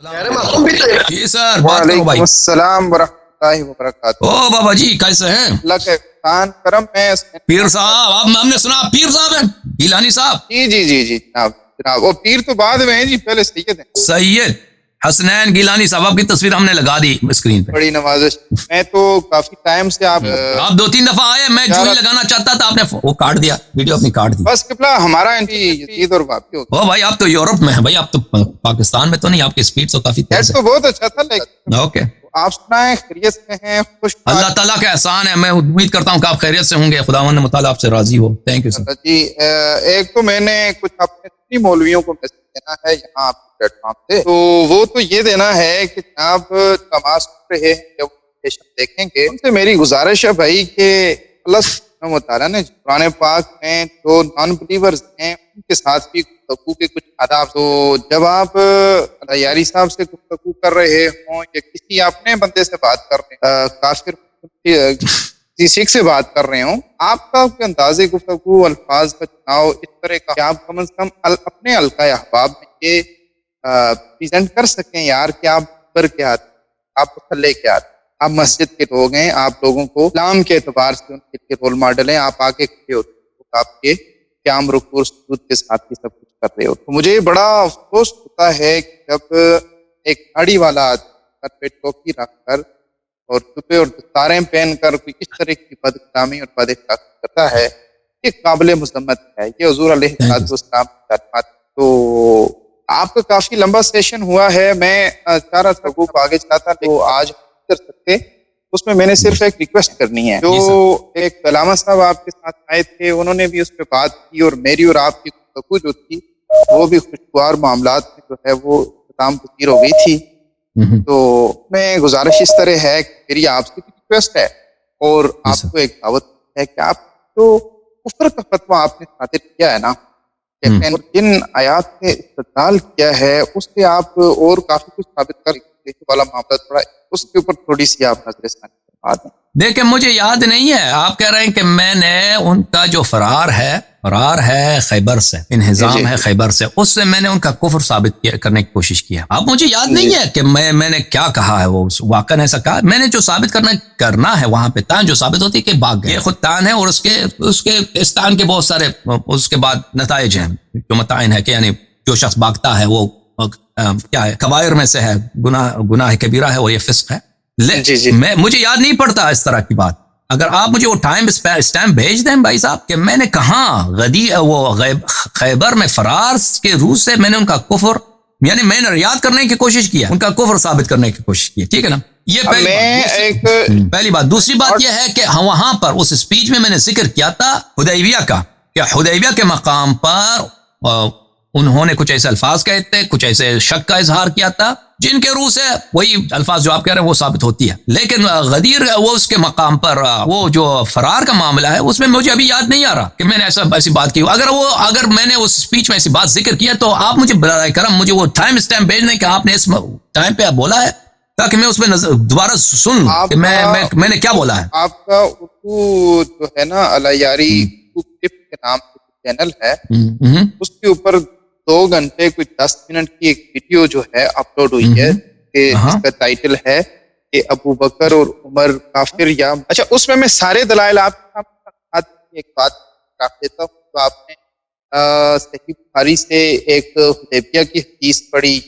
جی سر، بات کرو وعلیکم بھائی. السلام ورحمۃ اللہ وبرکاتہ. او بابا جی کیسے ہیں؟ اللہ کا احسان کرم ہے. پیر صاحب، آپ ہم نے سنا پیر صاحب ہیں گیلانی صاحب. جی جی جی جی جناب جناب، وہ پیر تو بعد میں ہیں جی، پہلے سید ہیں. سید حسنین گیلانی صاحب، آپ کی تصویر ہم نے لگا دی اسکرین پہ. بڑی نوازش. میں تو کافی ٹائم سے آپ آپ 2-3 دفعہ آئے، میں جو ہی لگانا چاہتا تھا آپ نے وہ کاٹ دیا، ویڈیو اپنی کاٹ دی. بس قبلہ ہمارا یزید اور باقی ہوتا او بھائی آپ تو یورپ میں ہیں بھائی، آپ تو پاکستان میں تو نہیں، آپ کی اسپیڈ تو کافی ہے. تیز تو بہت اچھا تھا، لیکن ہے. اوکے، آپ سنائیں خیریت سے ہیں؟ خوش اللہ تعالیٰ کا احسان ہے، میں امید کرتا ہوں کہ آپ خیریت سے ہوں گے، خداوند متعالی آپ سے راضی ہو. Thank you sir. جی. ایک تو میں نے کچھ اپنے مولویوں کو میسج دینا ہے یہاں آپ کے پلیٹ فارم سے، تو وہ تو یہ دینا ہے کہ جناب نماز پڑھ رہے ہیں جب دیکھیں گے، ان سے میری گزارش ہے بھائی کہ اللہ سبحانہ و تعالیٰ نے قرآن پاک میں جو نان بلیورز ہیں ان کے ساتھ بھی گفتگو کے کچھ آداب. تو جب آپ یاری صاحب سے گفتگو کر رہے ہوں یا کسی اپنے بندے سے بات کر رہے ہیں، کافر کسی سکھ سے بات کر رہے ہوں، آپ کا انداز گفتگو، الفاظ کا چناؤ اس طرح کا کہ آپ کم از کم اپنے حلقہ احباب میں یہ پریزنٹ کر سکیں یار کہ آپ پر کیا آتے، آپ تھلے کیا آتے، آپ مسجد کے لوگ ہیں، آپ لوگوں کو اسلام کے اعتبار سے ان کے رول ماڈل ہیں، آپ آگے کھڑے ہوتے ہیں، آپ کے قیام رکوع سجود کے ساتھ یہ سب کچھ کر رہے ہو. تو مجھے بڑا افسوس ہوتا ہے کہ جب ایک داڑھی والا سر پہ ٹوپی رکھ کر اور ٹوپے اور دستاریں پہن کر کوئی اس طرح کی بد کلامی اور بد اخلاقی کرتا ہے، یہ قابل مذمت ہے. یہ حضور علیہ السلام کی تعلیمات. تو آپ کا کافی لمبا سیشن ہوا ہے، میں چاہ رہا تھا کو آگے چاہتا تو آج کر سکتے، اس میں نے صرف ایک ریکویسٹ کرنی ہے. جو ایک علامہ صاحب آپ کے ساتھ آئے تھے، انہوں نے بھی اس پہ بات کی اور میری اور آپ کی گفتگو جو تھی وہ بھی خوشگوار معاملات میں جو ہے وہ اختتام پذیر ہو گئی تھی. تو میں گزارش اس طرح ہے کہ میری آپ سے بھی ریکویسٹ ہے اور آپ کو ایک دعوت ہے کہ آپ جو کفر کا فتویٰ آپ نے صادر کیا ہے نا، اور جن آیات نے استدلال کیا ہے اس سے آپ اور کافی کچھ ثابت کر والا معاملہ تھوڑا اس کے اوپر تھوڑی سی آپ نظر ثانی فرما دیں. دیکھیں مجھے یاد نہیں ہے، آپ کہہ رہے ہیں کہ میں نے ان کا جو فرار ہے خیبر سے، انہزام ہے خیبر سے، اس سے میں نے ان کا کفر ثابت کرنے کی کوشش کیا. اب مجھے یاد نہیں ہے کہ میں نے کیا کہا ہے، وہ واقعا ایسا کہا. میں نے جو ثابت کرنا ہے وہاں پہ تان جو ثابت ہوتی ہے کہ بھاگ گئے، یہ خود تان ہے، اور اس کے اس تان کے بہت سارے اس کے بعد نتائج ہیں جو متعین ہے کہ یعنی جو شخص بھاگتا ہے وہ کیا ہے، کبائر میں سے ہے، گناہ کبیرہ ہے اور یہ فسق ہے. مجھے یاد نہیں پڑتا اس طرح کی بات. اگر آپ مجھے وہ اسٹیمپ بھیج دیں بھائی صاحب کہ میں نے کہاں خیبر میں فرار کے روح سے میں نے ان کا کفر، یعنی میں نے یاد کرنے کی کوشش کیا، ان کا کفر ثابت کرنے کی کوشش کی. ٹھیک ہے نا، یہ پہلی بات. دوسری بات یہ ہے کہ وہاں پر اس اسپیچ میں نے ذکر کیا تھا حدیبیہ کا، کہ حدیبیہ کے مقام پر انہوں نے کچھ ایسے الفاظ کہے تھے، کچھ ایسے شک کا اظہار کیا تھا جن کے روح سے وہی الفاظ جو آپ کہہ رہے ہیں وہ ثابت ہوتی ہے. لیکن غدیر وہ اس کے مقام پر وہ جو فرار کا معاملہ ہے اس میں مجھے ابھی یاد نہیں آ رہا کہ میں نے ایسی بات کی. اگر میں نے اس اسپیچ میں ایسی بات ذکر کیا تو آپ مجھے براہ کرم مجھے وہ ٹائم اسٹیمپ بھیج دیں کہ آپ نے اس ٹائم پہ بولا ہے، تاکہ میں اس میں دوبارہ سن لوں کہ میں نے کیا بولا ہے. آپ کا اردو جو ہے نا الیاری کے نام سے چینل ہے، اس کے اوپر 2 گھنٹے کوئی 10 منٹ کی ایک ویڈیو جو ہے اپلوڈ ہوئی ہے کہ جس کا ٹائٹل ہے کہ ابو بکر اور عمر کافر یا اچھا. اس میں سارے دلائل آپ کے سامنے ایک بات رکھ دیتا ہوں. تو آپ نے صحیح بخاری سے ایک حدیبیہ کی حدیث پڑھی،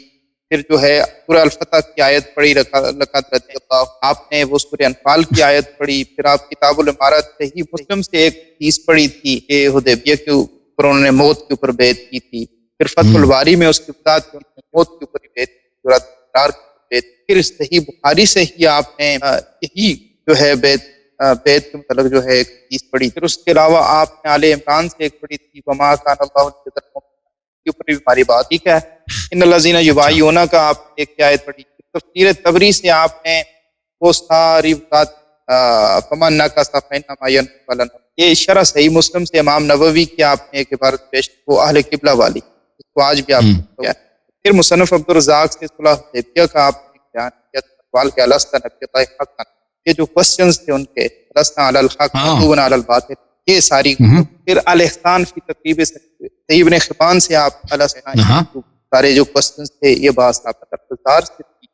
پھر جو ہے سورہ الفتح کی آیت پڑھی، لقد رضی اللہ، آپ نے وہ سورہ انفال کی آیت پڑھی، پھر آپ کتاب الامارات صحیح مسلم سے ایک حدیث پڑھی تھی کہ حدیبیہ کے اوپر انہوں نے موت کے اوپر بیعت کی تھی، پھر فتح الباری میں اس کے بعد موت کے اوپر بیعت کی، پھر صحیح بخاری سے ہی آپ نے یہی جو ہے بیعت کے متعلق جو ہے ایک حدیث پڑھی. پھر اس کے علاوہ آپ نے آل عمران سے ایک پڑھی تھی، وما کان اللہ کے اوپر بھی ہماری بات. ٹھیک ہے، ان الذین یبایعونک کا آپ ایک آیت پڑھی. تفسیر طبری سے آپ نے وہ ساری بات فمن نکث فانما ینکث علی نفسہ، یہ شرح صحیح مسلم سے امام نووی کی آپ نے ایک عبارت پیش کی، وہ اہل قبلہ والی، اس کو آج بھی آپ نے. پھر مصنف عبدالرزاق سے صلح حدیبیہ کا آپ نے بیان کیا، سوال کہ الست نبی اللہ حقا، یہ جو کوسچنز تھے ان کے الست علی الحق مغضوب علی الباطل، یہ ساری. پھر الاحسان فی تقریب صحیح ابن حبان سے آپ سارے جو کوشچنس تھے یہ بات آپ سے تھی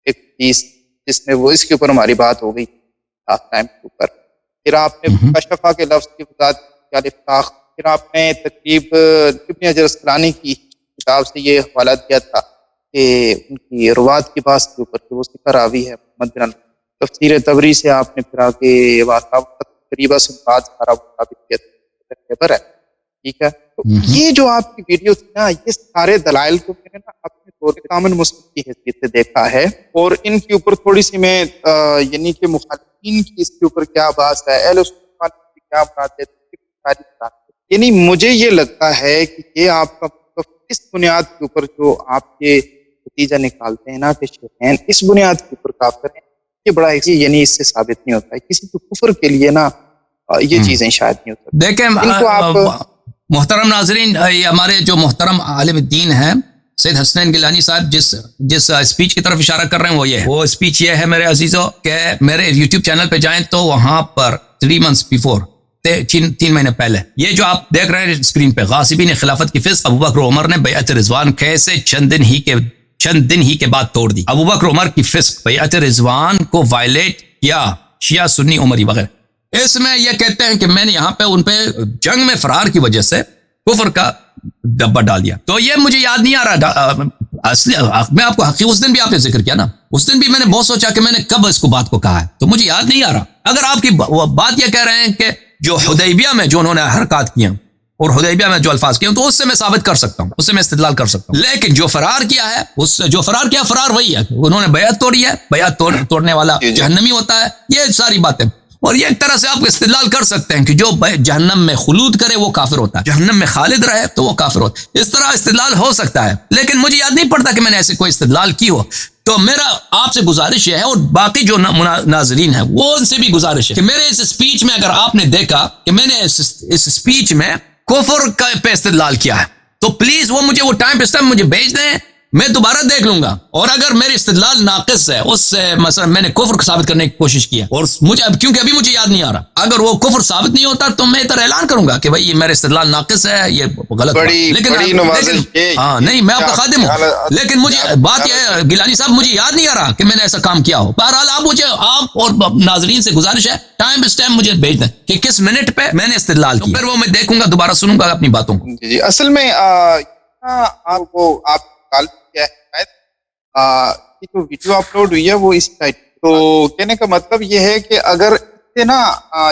ایک چیز جس میں وہ اس کے اوپر ہماری بات ہو گئی لاسٹ ٹائم کے اوپر. پھر آپ نے کشفا کے لفظ کی وضاحت کیا لفتاخ. پھر آپ نے تقریب ابن حجر اسقلانی کی کتاب سے یہ حوالہ دیا تھا کہ ان کی روات کی بات کے اوپر کہ وہ ثقہ راوی ہے محمد بن. تفسیر طبری سے آپ نے پھر آ کے قریبا سے بات سارا ثابت کیا خیبر ہے. ٹھیک ہے, تو یہ جو آپ کی ویڈیو تھی نا, یہ سارے دلائل کو میں نے نا اپنے طور پہ کامن مسلم کی حیثیت سے دیکھا ہے, اور ان کے اوپر تھوڑی سی میں یعنی کہ مخالفین کی اس کے اوپر کیا بات ہے, اہل سنت کیا بات ہے, یعنی مجھے یہ لگتا ہے کہ یہ آپ کا اس بنیاد کے اوپر جو آپ کے نتیجہ نکالتے ہیں نا کہ شیخین اس بنیاد کے اوپر کافر ہیں, یہ بڑا یعنی اس سے ثابت نہیں ہوتا ہے. کسی کو کفر کے لیے نا یہ چیزیں شاید نہیں ہوتا. دیکھیں محترم ناظرین, یہ ہمارے جو محترم عالم الدین ہیں سید حسنین گیلانی صاحب جس اسپیچ کی طرف اشارہ کر رہے ہیں وہ اسپیچ یہ ہے میرے عزیزو کہ میرے یوٹیوب چینل پہ جائیں تو وہاں پر 3 months before 3 مہینے پہلے یہ جو آپ دیکھ رہے ہیں اسکرین پہ, غاصبین خلافت کی فسق ابوبکر عمر نے بیعت رضوان کیسے چند دن ہی کے بعد توڑ دی. ابوبکر عمر کی فسق بیعت رضوان کو وائلیٹ کیا شیعہ سنی عمری وغیرہ. اس میں یہ کہتے ہیں کہ میں نے یہاں پہ ان پہ جنگ میں فرار کی وجہ سے کفر کا ڈبہ ڈال دیا. تو یہ مجھے یاد نہیں آ رہا میں آپ کو اس دن بھی آپ نے ذکر کیا نا, اس دن بھی میں نے بہت سوچا کہ میں نے کب اس کو بات کو کہا ہے, تو مجھے یاد نہیں آ رہا. اگر آپ کی بات یہ کہہ رہے ہیں کہ جو حدیبیہ میں جو انہوں نے حرکات کیا اور حدیبیہ میں جو الفاظ کیے تو اس سے میں ثابت کر سکتا ہوں, اس سے میں استدلال کر سکتا ہوں. لیکن جو فرار کیا ہے فرار وہی ہے, انہوں نے بیعت توڑی ہے, بیعت توڑنے والا جہنمی ہوتا ہے. یہ ساری باتیں, اور یہ ایک طرح سے آپ استدلال کر سکتے ہیں کہ جو جہنم میں خلود کرے وہ کافر ہوتا ہے, جہنم میں خالد رہے تو وہ کافر ہوتا ہے. اس طرح استدلال ہو سکتا ہے, لیکن مجھے یاد نہیں پڑتا کہ میں نے ایسے کوئی استدلال کی ہو. تو میرا آپ سے گزارش یہ ہے, اور باقی جو ناظرین ہیں وہ ان سے بھی گزارش ہے کہ میرے اس اسپیچ میں اگر آپ نے دیکھا کہ میں نے اس اسپیچ میں کفر پہ استدلال کیا ہے تو پلیز وہ مجھے وہ ٹائم پہ مجھے بھیج دیں, میں دوبارہ دیکھ لوں گا. اور اگر میری استدلال ناقص ہے, اس سے مثلا میں نے کفر کو ثابت کرنے کی کوشش کی ہے, اور مجھے کیونکہ ابھی مجھے یاد نہیں آ رہا, اگر وہ کفر ثابت نہیں ہوتا تو میں ادھر اعلان کروں گا کہ بھائی یہ میرا استدلال ناقص ہے, یہ غلط ہے. لیکن ہاں نہیں, میں آپ کا خادم ہوں, لیکن مجھے بات یہ ہے گیلانی صاحب, مجھے یاد نہیں آ رہا کہ میں نے ایسا کام کیا ہو. بہرحال آپ اور ناظرین سے گزارش ہے ٹائم بس ٹائم مجھے بھیج دیں کہ کس منٹ پہ میں نے استدلال کیا, پھر وہ میں دیکھوں گا, دوبارہ سنوں گا اپنی باتوں کو. جی اصل میں آپ جو ویڈیو اپلوڈ ہوئی ہے وہ اس ٹائپ, تو کہنے کا مطلب یہ ہے کہ اگر اس سے نا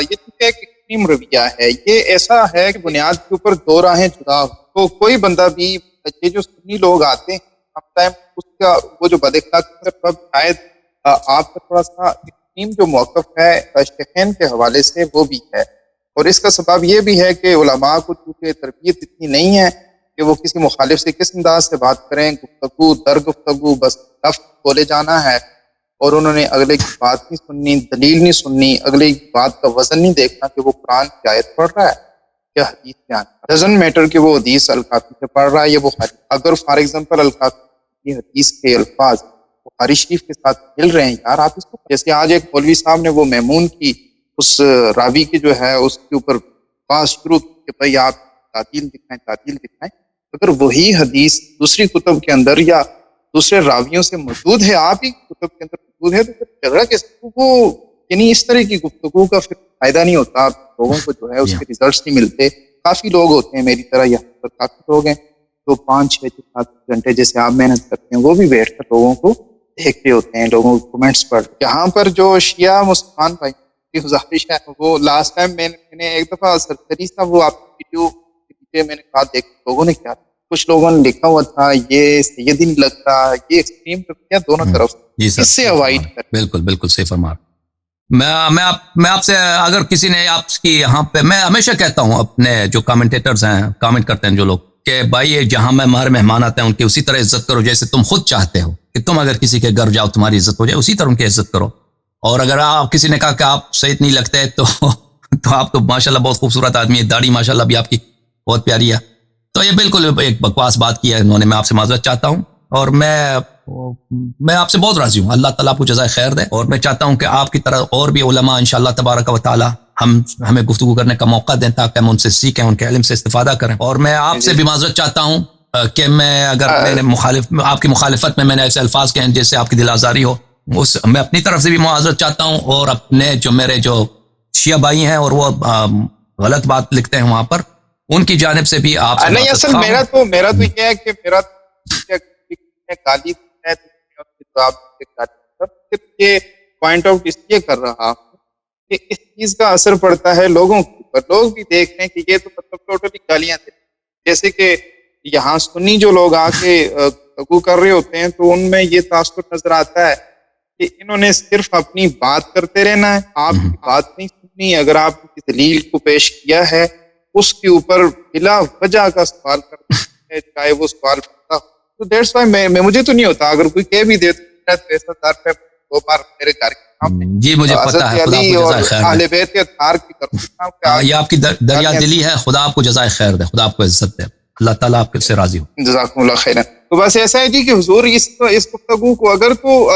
یہ ایک ایکسٹریم رویہ ہے, یہ ایسا ہے کہ بنیاد کے اوپر دو راہیں جدا ہو, تو کوئی بندہ بھی یہ جو سنی لوگ آتے ہیں اس کا وہ جو بد اخلاقی شاید آپ کا تھوڑا سا ایکسٹریم جو موقف ہے شیخین کے حوالے سے وہ بھی ہے, اور اس کا سبب یہ بھی ہے کہ علماء کو چونکہ تربیت اتنی نہیں ہے کہ وہ کسی مخالف سے کس انداز سے بات کریں, گفتگو در گفتگو بس لفظ بولے جانا ہے, اور انہوں نے اگلے کی بات نہیں سننی, دلیل نہیں سننی, اگلے کی بات کا وزن نہیں دیکھنا کہ وہ قرآن کی آیت پڑھ رہا ہے یا حدیث بیان. ڈزنٹ میٹر کہ وہ حدیث الکافی سے پڑھ رہا ہے یا بخاری. اگر فار ایگزامپل الکافی کی حدیث کے الفاظ بخاری شریف کے ساتھ مل رہے ہیں یار, آپ اس کو جیسے آج ایک مولوی صاحب نے وہ میمون کی اس راوی کی جو ہے اس کے اوپر بات شروع کی کہ بھائی آپ تعدیل دکھائیں. اگر وہی حدیث دوسری کتب کے اندر یا دوسرے راویوں سے موجود ہے, آپ ہی کتب کے اندر موجود ہے, تو پھر جھگڑا کس وہ یعنی اس طرح کی گفتگو کا پھر فائدہ نہیں ہوتا, لوگوں کو جو ہے اس کے ریزلٹس نہیں ملتے. کافی لوگ ہوتے ہیں میری طرح, یہاں پر کافی لوگ ہیں تو 5-6-7 گھنٹے جیسے آپ محنت کرتے ہیں وہ بھی بیٹھ کر لوگوں کو دیکھتے ہوتے ہیں, لوگوں کو کمنٹس پڑھ. یہاں پر جو شیعہ مسلمان بھائی کی گزارش ہے, وہ لاسٹ ٹائم میں نے ایک دفعہ سرسری صاحب وہ آپ کی ویڈیو میں نے کہا دیکھ لوگوں نے کیا, کچھ لوگوں نے لکھا ہوا تھا یہ سیدی نہیں لگتا, یہ ایکسٹریم رویہ دونوں طرف, اس سے اوائڈ کر. بالکل صحیح فرما. میں آپ سے اگر کسی نے آپ کی یہاں پہ, میں ہمیشہ کہتا ہوں اپنے جو کامنٹیٹرز ہیں, کامنٹ کرتے ہیں جو لوگ, کہ بھائی جہاں میں ہمارے مہمان آتے ہیں ان کی اسی طرح عزت کرو جیسے تم خود چاہتے ہو کہ تم اگر کسی کے گھر جاؤ تمہاری عزت ہو جائے, اسی طرح ان کی عزت کرو. اور اگر آپ کسی نے کہا کہ آپ سید نہیں لگتے تو آپ تو ماشاءاللہ بہت خوبصورت آدمی ہے, داڑھی ماشاءاللہ بھی آپ کی بہت پیاری ہے, تو یہ بالکل ایک بکواس بات کی ہے انہوں نے. میں آپ سے معذرت چاہتا ہوں, اور میں آپ سے بہت راضی ہوں, اللہ تعالیٰ کو جزائے خیر دے, اور میں چاہتا ہوں کہ آپ کی طرح اور بھی علماء انشاءاللہ تبارک و تعالی ہمیں گفتگو کرنے کا موقع دیں تاکہ ہم ان سے سیکھیں, ان کے علم سے استفادہ کریں. اور میں آپ سے بھی معذرت چاہتا ہوں کہ میں اگر میں نے آپ کی مخالفت میں نے ایسے الفاظ کہیں جیسے آپ کی دل آزاری ہو، میں اپنی طرف سے بھی معذرت چاہتا ہوں، اور اپنے میرے جو شیعہ بھائی ہیں اور وہ غلط بات لکھتے ہیں وہاں پر، ان کی جانب سے بھی آپ نہیں، اصل میرا تو یہ ہے کہ میرا گالی یہ پوائنٹ آؤٹ اس لیے کر رہا ہوں کہ اس چیز کا اثر پڑتا ہے لوگوں کے اوپر، لوگ بھی دیکھ رہے ہیں کہ یہ تو مطلب ٹوٹلی گالیاں تھے. جیسے کہ یہاں سنی جو لوگ آ کے گفتگو کر رہے ہوتے ہیں تو ان میں یہ تاثر نظر آتا ہے کہ انہوں نے صرف اپنی بات کرتے رہنا ہے، آپ کی بات نہیں سننی. اگر آپ کی دلیل کو پیش کیا ہے اس کے اوپر بلا وجہ کا سوال کرتے ہیں، چاہے وہ سوال کرتا ہو، تو دیٹس وائی مجھے تو نہیں ہوتا. اگر کوئی کہہ بھی دے تو 2 بار میرے گھر کے سامنے جی مجھے پتا ہے، خدا آپ کو جزائے خیر اہل بیت کے اطہار کی کرتا ہوں. یہ آپ کی دریا دلی ہے، خدا آپ کو جزائے خیر دے، خدا آپ کو عزت دے، اللہ تعالیٰ آپ سے راضی ہو. جزاکم اللہ خیرا. تو بس ایسا ہے جی کہ حضور اس گفتگو کو اگر تو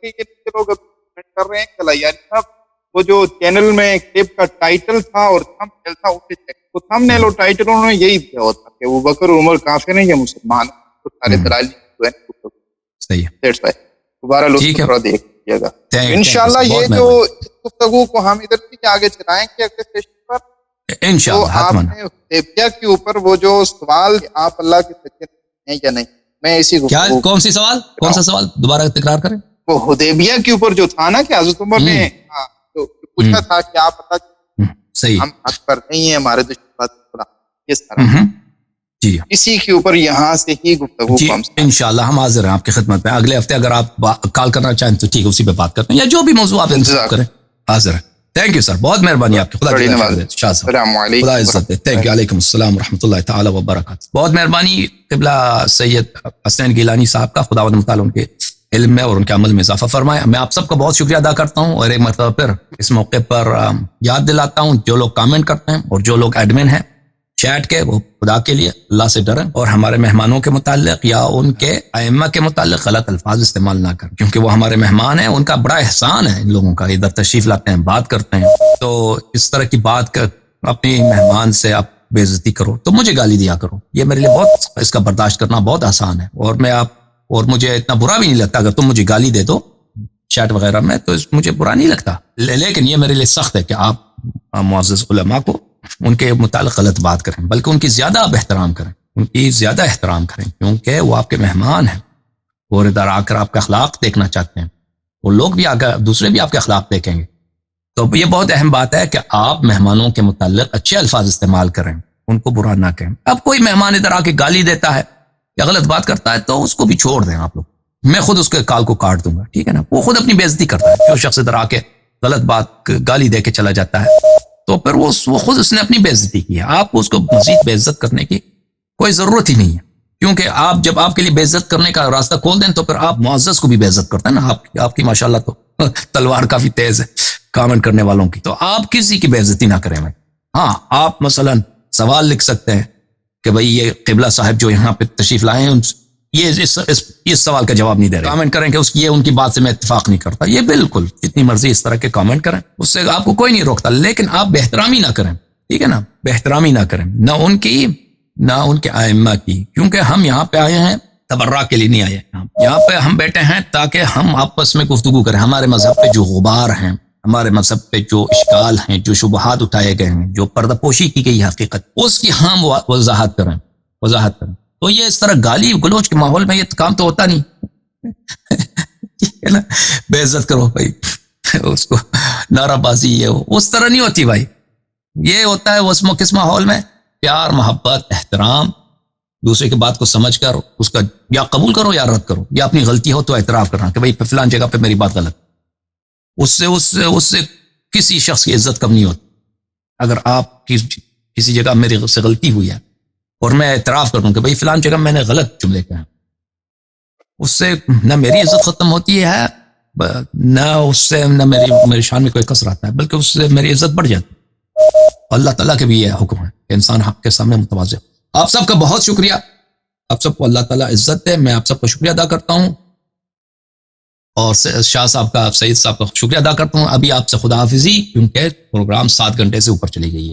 یہ لوگ کر رہے ہیں کہ یعنی صاحب وہ جو چینل میں کلپ کا ٹائٹل تھا اور تھمبنیل تھا اسے چیک، تو تھمبنیل اور ٹائٹل انہوں نے یہی دیا ہوتا کہ ابو بکر اور عمر کافر ہیں یا مسلمان ہیں، تو سارے دلائل صحیح ہے. دوبارہ لطف دیکھ لیجیے گا انشاءاللہ. یہ جو گفتگو کو ہم ادھر سے آگے چلائیں گے اگلے سیشن پر انشاءاللہ. آپ نے حدیبیہ کے اوپر وہ جو سوال آپ اللہ کے سچے ہیں یا نہیں، میں اسی گفتگو کون سا سوال دوبارہ تکرار کریں؟ وہ حدیبیہ کے اوپر جو تھا نا کہ حضرت عمر نے پوچھا تھا کہ آپ صحیح ہم حق پر نہیں ہیں، ہمارے دشمن کس طرح، جی اسی کے اوپر یہاں سے ہی گفتگو جی انشاءاللہ ہم حاضر ہیں آپ کی خدمت میں. اگلے ہفتے اگر آپ کال کرنا چاہیں تو ٹھیک ہے، اسی پہ بات کرتے ہیں، یا جو بھی موضوع آپ انتخاب کریں. حاضر ہے. تھینک یو سر، بہت مہربانی آپ کی. خدا السلام علیکم. خدا عزت دے. Thank you. علیکم السلام ورحمۃ اللہ تعالی وبرکاتہ. بہت مہربانی قبلہ سید حسین گیلانی صاحب کا، خداوند متعال ان کے علم میں اور ان کے عمل میں اضافہ فرمائے. میں آپ سب کا بہت شکریہ ادا کرتا ہوں، اور ایک مرتبہ پھر اس موقع پر یاد دلاتا ہوں جو لوگ کامنٹ کرتے ہیں اور جو لوگ ایڈمن ہیں چیٹ کے، وہ خدا کے لیے اللہ سے ڈریں، اور ہمارے مہمانوں کے متعلق یا ان کے ائمہ کے متعلق غلط الفاظ استعمال نہ کریں، کیونکہ وہ ہمارے مہمان ہیں. ان کا بڑا احسان ہے ان لوگوں کا، ادھر تشریف لاتے ہیں، بات کرتے ہیں. تو اس طرح کی بات کر اپنی مہمان سے آپ بے عزتی کرو تو مجھے گالی دیا کرو، یہ میرے لیے بہت، اس کا برداشت کرنا بہت آسان ہے. اور مجھے اتنا برا بھی نہیں لگتا اگر تم مجھے گالی دے دو چیٹ وغیرہ میں، تو مجھے برا نہیں لگتا. لیکن یہ میرے لیے سخت ہے کہ آپ معزز علماء کو ان کے متعلق غلط بات کریں، بلکہ ان کی زیادہ آپ احترام کریں، ان کی زیادہ احترام کریں، کیونکہ وہ آپ کے مہمان ہیں اور ادھر آ کر آپ کا اخلاق دیکھنا چاہتے ہیں. وہ لوگ بھی آگے دوسرے بھی آپ کے اخلاق دیکھیں گے. تو یہ بہت اہم بات ہے کہ آپ مہمانوں کے متعلق اچھے الفاظ استعمال کریں، ان کو برا نہ کہیں. اب کوئی مہمان ادھر آ کے گالی دیتا ہے یا غلط بات کرتا ہے تو اس کو بھی چھوڑ دیں آپ لوگ، میں خود اس کے کال کو کاٹ دوں گا، ٹھیک ہے نا. وہ خود اپنی بے عزتی کرتا ہے. جو شخص ادھر آ کے غلط بات گالی دے کے چلا جاتا ہے تو پھر وہ خود اس نے اپنی بے عزتی کی ہے. آپ کو اس کو مزید بے عزت کرنے کی کوئی ضرورت ہی نہیں ہے، کیونکہ آپ جب آپ کے لیے بے عزت کرنے کا راستہ کھول دیں تو پھر آپ معزز کو بھی بے عزت کرتے ہیں نا. آپ کی ماشاءاللہ تو تلوار کافی تیز ہے کامنٹ کرنے والوں کی. تو آپ کسی کی بے عزتی نہ کریں بھائی. ہاں آپ مثلا سوال لکھ سکتے ہیں کہ بھئی یہ قبلہ صاحب جو یہاں پہ تشریف لائے ہیں یہ اس سوال کا جواب نہیں دے رہے. کامنٹ کریں کہ یہ ان کی بات سے میں اتفاق نہیں کرتا. یہ بالکل جتنی مرضی اس طرح کے کامنٹ کریں، اس سے آپ کو کوئی نہیں روکتا، لیکن آپ بے-احترامی نہ کریں، ٹھیک ہے نا. بے-احترامی نہ کریں، نہ ان کی نہ ان کے ائمہ کی، کیونکہ ہم یہاں پہ آئے ہیں تبرع کے لیے نہیں آئے. یہاں پہ ہم بیٹھے ہیں تاکہ ہم آپس میں گفتگو کریں. ہمارے مذہب پہ جو غبار ہیں، ہمارے مذہب پہ جو اشکال ہیں، جو شبہات اٹھائے گئے ہیں، جو پردہ پوشی کی گئی حقیقت، اس کی ہم وضاحت کریں. تو یہ اس طرح گالی گلوچ کے ماحول میں یہ کام تو ہوتا نہیں. ٹھیک ہے نا، بے عزت کرو بھائی، اس کو نعرہ بازی یہ اس طرح نہیں ہوتی بھائی. یہ ہوتا ہے کس ماحول میں؟ پیار، محبت، احترام، دوسرے کی بات کو سمجھ کر اس کا یا قبول کرو یا رد کرو، یا اپنی غلطی ہو تو اعتراف کرنا کہ بھائی فلان جگہ پہ میری بات غلط. اس سے کسی شخص کی عزت کم نہیں ہوتی. اگر آپ کی کسی جگہ میری سے غلطی ہوئی ہے اور میں اعتراف کر دوں کہ بھئی فلان جگہ میں نے غلط جملے کہے، اس سے نہ میری عزت ختم ہوتی ہے، نہ اس سے نہ میری شان میں کوئی کسر آتا ہے، بلکہ اس سے میری عزت بڑھ جاتی ہے. اللہ تعالیٰ کے بھی یہ حکم ہے کہ انسان حق کے سامنے متواضع. آپ سب کا بہت شکریہ، آپ سب کو اللہ تعالیٰ عزت دے. میں آپ سب کا شکریہ ادا کرتا ہوں، اور شاہ صاحب کا، سعید صاحب کا شکریہ ادا کرتا ہوں. ابھی آپ سے خدا حافظی، کیونکہ پروگرام 7 گھنٹے سے اوپر چلی گئی ہے.